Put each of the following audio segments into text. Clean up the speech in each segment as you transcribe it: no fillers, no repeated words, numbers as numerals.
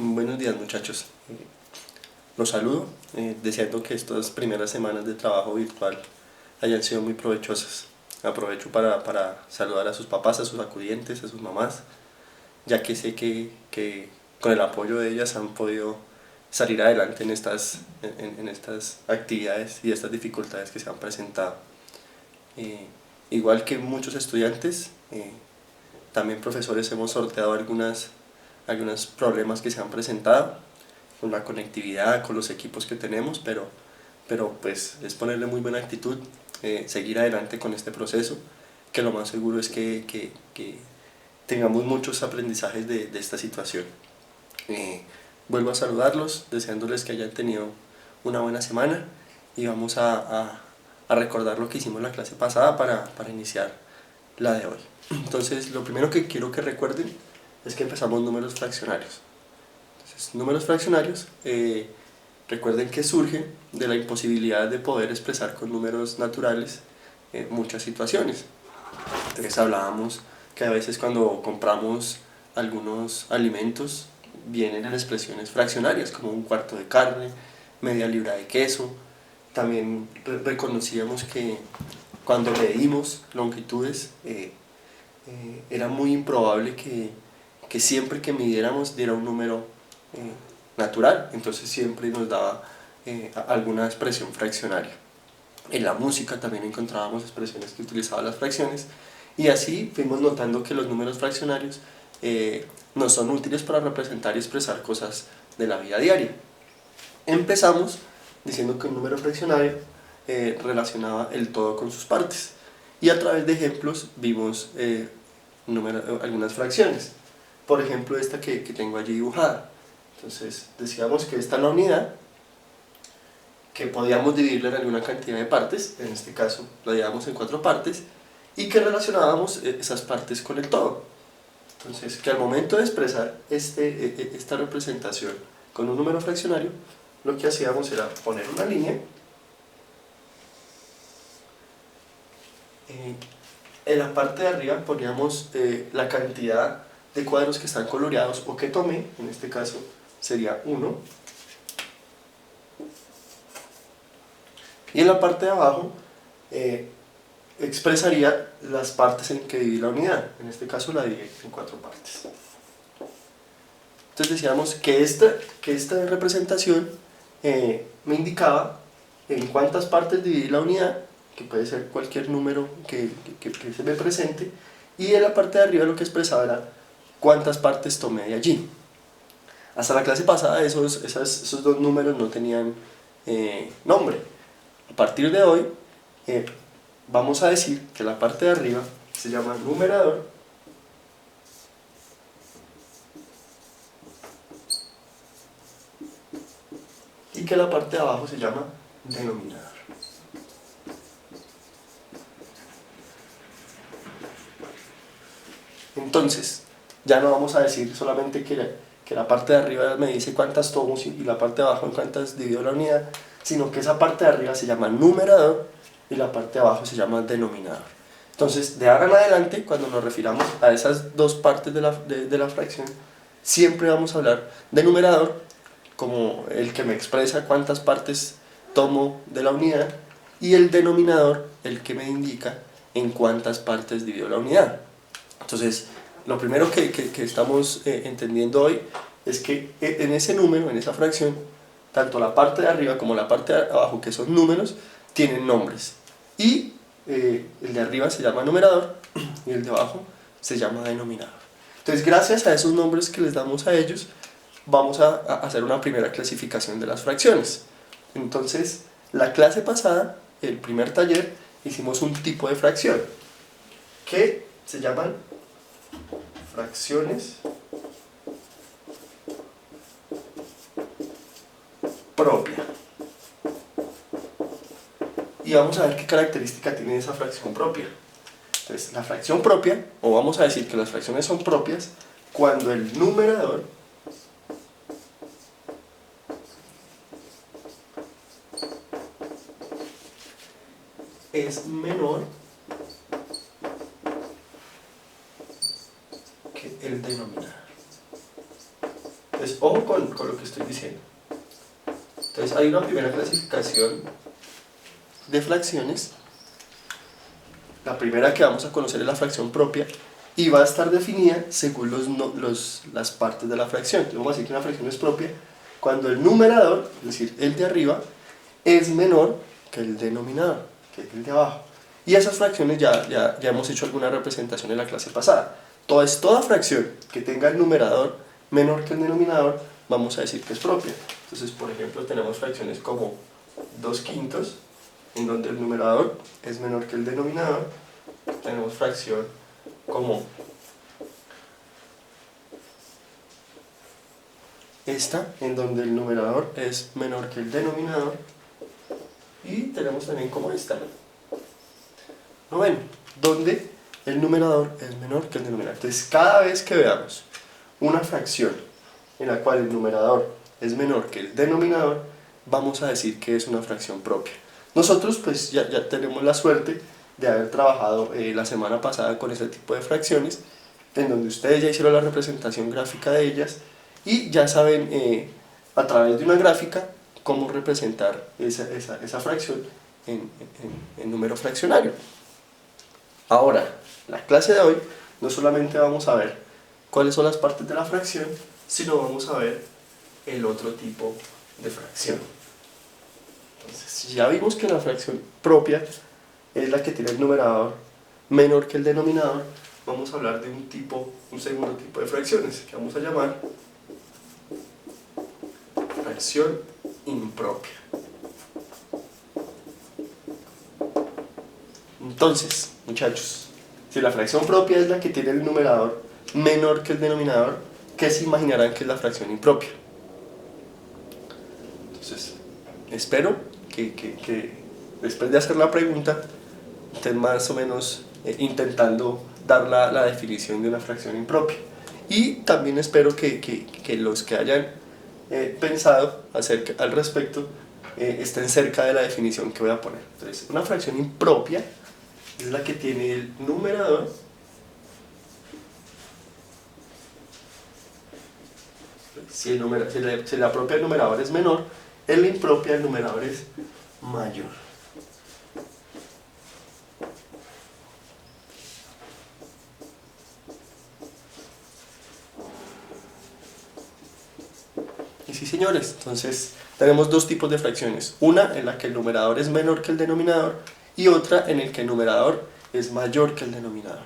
Buenos días, muchachos. Los saludo, deseando que estas primeras semanas de trabajo virtual hayan sido muy provechosas. Aprovecho para saludar a sus papás, a sus acudientes, a sus mamás, ya que sé que con el apoyo de ellas han podido salir adelante en estas actividades y estas dificultades que se han presentado. Eh, Igual que muchos estudiantes, también profesores hemos sorteado algunos problemas que se han presentado con la conectividad, con los equipos que tenemos, pero pues es ponerle muy buena actitud, seguir adelante con este proceso, que lo más seguro es que tengamos muchos aprendizajes de esta situación. Eh, Vuelvo a saludarlos, deseándoles que hayan tenido una buena semana y vamos a recordar lo que hicimos en la clase pasada para iniciar la de hoy. Entonces, lo primero que quiero que recuerden es que empezamos números fraccionarios. Entonces, números fraccionarios, recuerden que surgen de la imposibilidad de poder expresar con números naturales muchas situaciones. Entonces hablábamos que a veces cuando compramos algunos alimentos vienen en expresiones fraccionarias, como un cuarto de carne, media libra de queso. También reconocíamos que cuando medimos longitudes era muy improbable que siempre que midiéramos diera un número natural, entonces siempre nos daba alguna expresión fraccionaria. En la música también encontrábamos expresiones que utilizaban las fracciones y así fuimos notando que los números fraccionarios nos son útiles para representar y expresar cosas de la vida diaria. Empezamos diciendo que un número fraccionario relacionaba el todo con sus partes y a través de ejemplos vimos algunas fracciones. Por ejemplo, esta que tengo allí dibujada. Entonces decíamos que esta es la unidad, que podíamos dividirla en alguna cantidad de partes, en este caso la dividamos en 4 partes, y que relacionábamos esas partes con el todo. Entonces, que al momento de expresar esta representación con un número fraccionario, lo que hacíamos era poner una línea, en la parte de arriba poníamos la cantidad de cuadros que están coloreados o que tomé, en este caso sería 1, y en la parte de abajo expresaría las partes en que dividí la unidad, en este caso la dividí en 4 partes. Entonces decíamos que esta representación me indicaba en cuántas partes dividí la unidad, que puede ser cualquier número que se me presente, y en la parte de arriba lo que expresaba era cuántas partes tomé de allí. Hasta la clase pasada esos dos números no tenían nombre. A partir de hoy vamos a decir que la parte de arriba se llama numerador y que la parte de abajo se llama denominador. Entonces, ya no vamos a decir solamente que la parte de arriba me dice cuántas tomo y la parte de abajo en cuántas divido la unidad, sino que esa parte de arriba se llama numerador y la parte de abajo se llama denominador. Entonces, de ahora en adelante, cuando nos refiramos a esas dos partes de la fracción, siempre vamos a hablar de numerador como el que me expresa cuántas partes tomo de la unidad y el denominador el que me indica en cuántas partes divido la unidad. Entonces, lo primero que estamos entendiendo hoy es que en ese número, en esa fracción, tanto la parte de arriba como la parte de abajo, que son números, tienen nombres. Y el de arriba se llama numerador y el de abajo se llama denominador. Entonces, gracias a esos nombres que les damos a ellos, vamos a hacer una primera clasificación de las fracciones. Entonces, la clase pasada, el primer taller, hicimos un tipo de fracción que se llaman fracciones propia. Y vamos a ver qué característica tiene esa fracción propia. Entonces, la fracción propia, o vamos a decir que las fracciones son propias, cuando el numerador es menor que el denominador. Entonces, ojo con lo que estoy diciendo. Entonces, hay una primera clasificación de fracciones. La primera que vamos a conocer es la fracción propia y va a estar definida según las partes de la fracción. Entonces, vamos a decir que una fracción es propia cuando el numerador, es decir, el de arriba, es menor que el denominador, que es el de abajo. Y esas fracciones ya hemos hecho alguna representación en la clase pasada. Toda fracción que tenga el numerador menor que el denominador, vamos a decir que es propia. Entonces, por ejemplo, tenemos fracciones como 2/5, en donde el numerador es menor que el denominador. Tenemos fracción como esta, en donde el numerador es menor que el denominador. Y tenemos también como esta. Noveno, donde el numerador es menor que el denominador. Entonces, cada vez que veamos una fracción en la cual el numerador es menor que el denominador, vamos a decir que es una fracción propia. Nosotros pues ya tenemos la suerte de haber trabajado la semana pasada con ese tipo de fracciones, en donde ustedes ya hicieron la representación gráfica de ellas y ya saben a través de una gráfica cómo representar esa fracción en número fraccionario. Ahora, la clase de hoy no solamente vamos a ver cuáles son las partes de la fracción, sino vamos a ver el otro tipo de fracción. Entonces, ya vimos que la fracción propia es la que tiene el numerador menor que el denominador. Vamos a hablar de un segundo tipo de fracciones que vamos a llamar fracción impropia. Entonces, muchachos, si la fracción propia es la que tiene el numerador menor que el denominador, ¿qué se imaginarán que es la fracción impropia? Entonces, espero que después de hacer la pregunta estén más o menos intentando dar la definición de una fracción impropia. Y también espero que los que hayan pensado al respecto estén cerca de la definición que voy a poner. Entonces, una fracción impropia es la que tiene el numerador si la propia del numerador es menor, en la impropia el numerador es mayor. Y sí, señores, entonces tenemos dos tipos de fracciones. Una en la que el numerador es menor que el denominador y otra en la que el numerador es mayor que el denominador.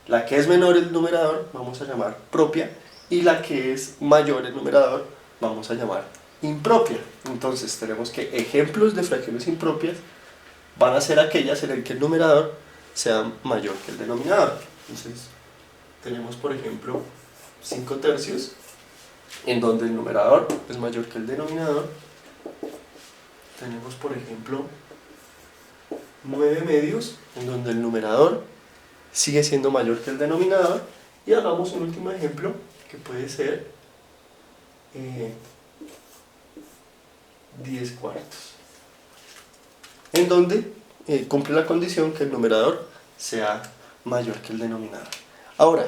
La que es menor el numerador vamos a llamar propia y la que es mayor el numerador vamos a llamar impropia. Entonces tenemos que ejemplos de fracciones impropias van a ser aquellas en las que el numerador sea mayor que el denominador. Entonces tenemos por ejemplo 5/3 en donde el numerador es mayor que el denominador. Tenemos por ejemplo 9/2 en donde el numerador sigue siendo mayor que el denominador. Y hagamos un último ejemplo que puede ser 10/4 en donde cumple la condición que el numerador sea mayor que el denominador. Ahora,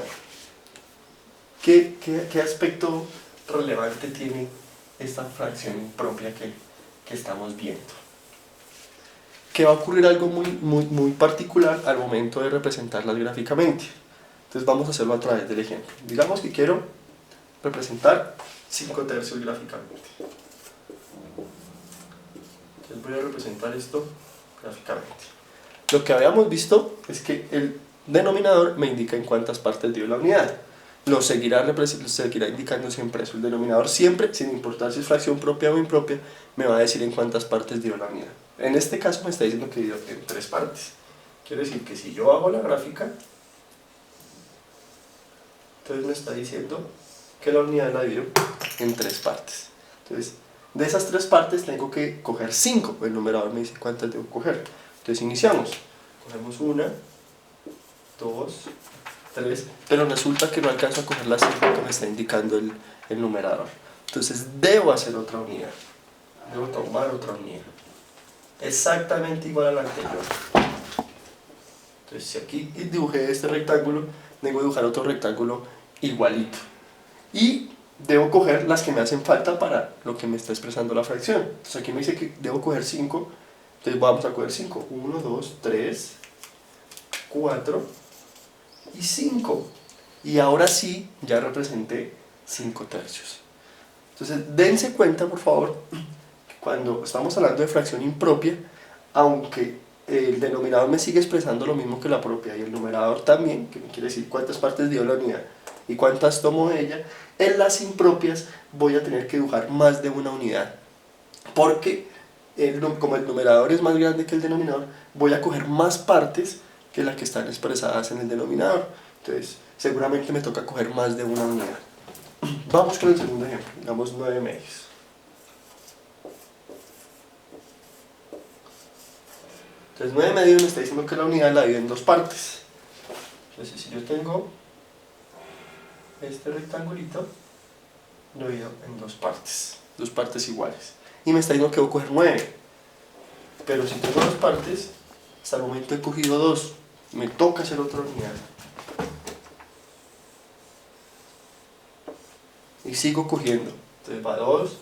¿qué aspecto relevante tiene esta fracción impropia que estamos viendo? Que va a ocurrir algo muy particular al momento de representarlas gráficamente. Entonces vamos a hacerlo a través del ejemplo. Digamos que quiero representar 5/3 gráficamente. Entonces voy a representar esto gráficamente. Lo que habíamos visto es que el denominador me indica en cuántas partes dio la unidad. Lo seguirá indicando siempre eso. El denominador siempre, sin importar si es fracción propia o impropia, me va a decir en cuántas partes dio la unidad. En este caso me está diciendo que dio en 3 partes. Quiere decir que si yo hago la gráfica, entonces me está diciendo que la unidad la dividió en 3 partes. Entonces, de esas 3 partes tengo que coger 5. El numerador me dice cuántas debo coger. Entonces iniciamos. Cogemos 1, 2, 3, pero resulta que no alcanzo a coger las 5 que me está indicando el numerador. Entonces debo hacer otra unidad. Debo tomar otra unidad. Exactamente igual a la anterior. Entonces si aquí dibujé este rectángulo, debo dibujar otro rectángulo igualito. Y debo coger las que me hacen falta para lo que me está expresando la fracción. Entonces aquí me dice que debo coger 5, entonces vamos a coger 5. 1, 2, 3, 4 y 5. Y ahora sí, ya representé 5 tercios. Entonces dense cuenta, por favor, que cuando estamos hablando de fracción impropia, aunque el denominador me sigue expresando lo mismo que la propia y el numerador también, que me quiere decir cuántas partes dio la unidad y cuántas tomo de ella, en las impropias voy a tener que dibujar más de una unidad, porque como el numerador es más grande que el denominador, voy a coger más partes que las que están expresadas en el denominador. Entonces seguramente me toca coger más de una unidad. Vamos con el segundo ejemplo, digamos 9 medios. Entonces 9 medios me está diciendo que la unidad la divido en dos partes. Entonces si yo tengo este rectangulito, lo divido en dos partes iguales. Y me está diciendo que voy a coger 9. Pero si tengo dos partes, hasta el momento he cogido 2. Me toca hacer otra unidad. Y sigo cogiendo. Entonces va 2,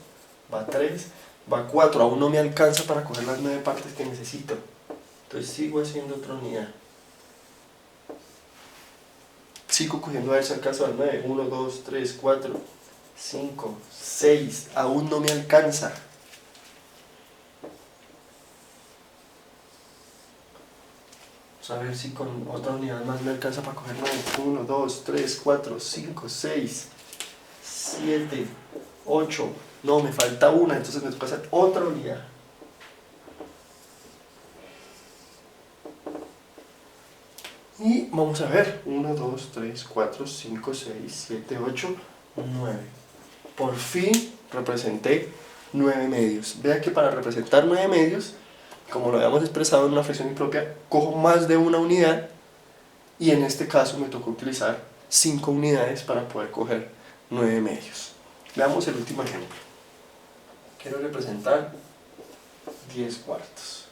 va 3, va 4. Aún no me alcanza para coger las 9 partes que necesito. Entonces sigo haciendo otra unidad. Sigo cogiendo a ver si alcanzo al 9. 1, 2, 3, 4, 5, 6. Aún no me alcanza. Vamos a ver si con otra unidad más me alcanza para coger 9. 1, 2, 3, 4, 5, 6, 7, 8. No, me falta una, entonces me toca hacer otra unidad. Y vamos a ver, 1, 2, 3, 4, 5, 6, 7, 8, 9. Por fin representé 9 medios. Vea que para representar 9 medios, como lo habíamos expresado en una fracción impropia, cojo más de una unidad y en este caso me tocó utilizar 5 unidades para poder coger 9 medios. Veamos el último ejemplo. Quiero representar 10 cuartos.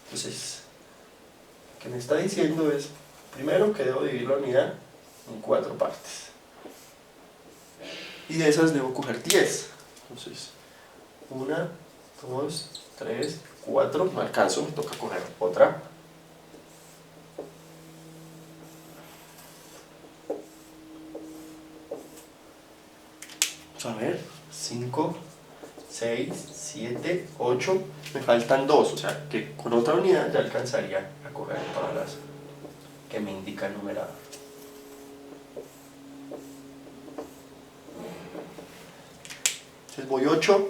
Entonces, lo que me está diciendo es, primero que debo dividir la unidad en 4 partes. Y de esas debo coger 10. Entonces, 1, 2, 3, 4. No alcanzo, me toca coger otra. Vamos a ver, 5, 6, 7, 8. Me faltan 2, o sea que con otra unidad ya alcanzaría a coger todas las que me indica el numerador. Entonces voy 8,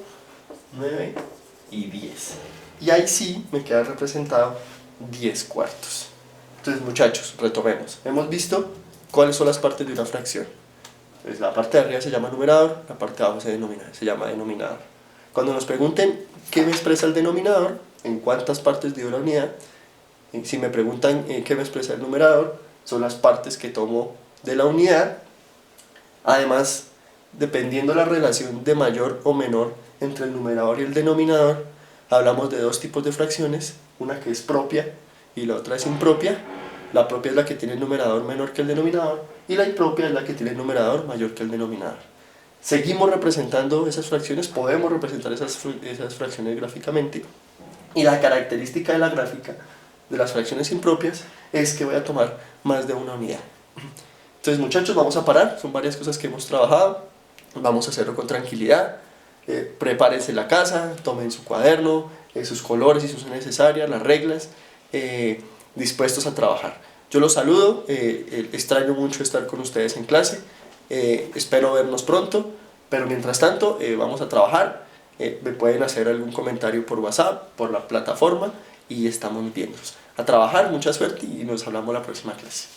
9 y 10. Y ahí sí me queda representado 10 cuartos. Entonces muchachos, retomemos. Hemos visto cuáles son las partes de una fracción. Entonces la parte de arriba se llama numerador, la parte de abajo se llama denominador. Cuando nos pregunten qué me expresa el denominador, en cuántas partes dio la unidad, si me preguntan qué me expresa el numerador, son las partes que tomo de la unidad. Además, dependiendo la relación de mayor o menor entre el numerador y el denominador, hablamos de dos tipos de fracciones, una que es propia y la otra es impropia. La propia es la que tiene el numerador menor que el denominador y la impropia es la que tiene el numerador mayor que el denominador. Seguimos representando esas fracciones, podemos representar esas fracciones gráficamente, y la característica de la gráfica de las fracciones impropias es que voy a tomar más de una unidad. Entonces muchachos, vamos a parar, son varias cosas que hemos trabajado, vamos a hacerlo con tranquilidad. Prepárense la casa, tomen su cuaderno, sus colores si son necesarias, las reglas, dispuestos a trabajar. Yo los saludo, extraño mucho estar con ustedes en clase, espero vernos pronto, pero mientras tanto vamos a trabajar. Me pueden hacer algún comentario por WhatsApp, por la plataforma, y estamos viéndonos. A trabajar, mucha suerte y nos hablamos la próxima clase.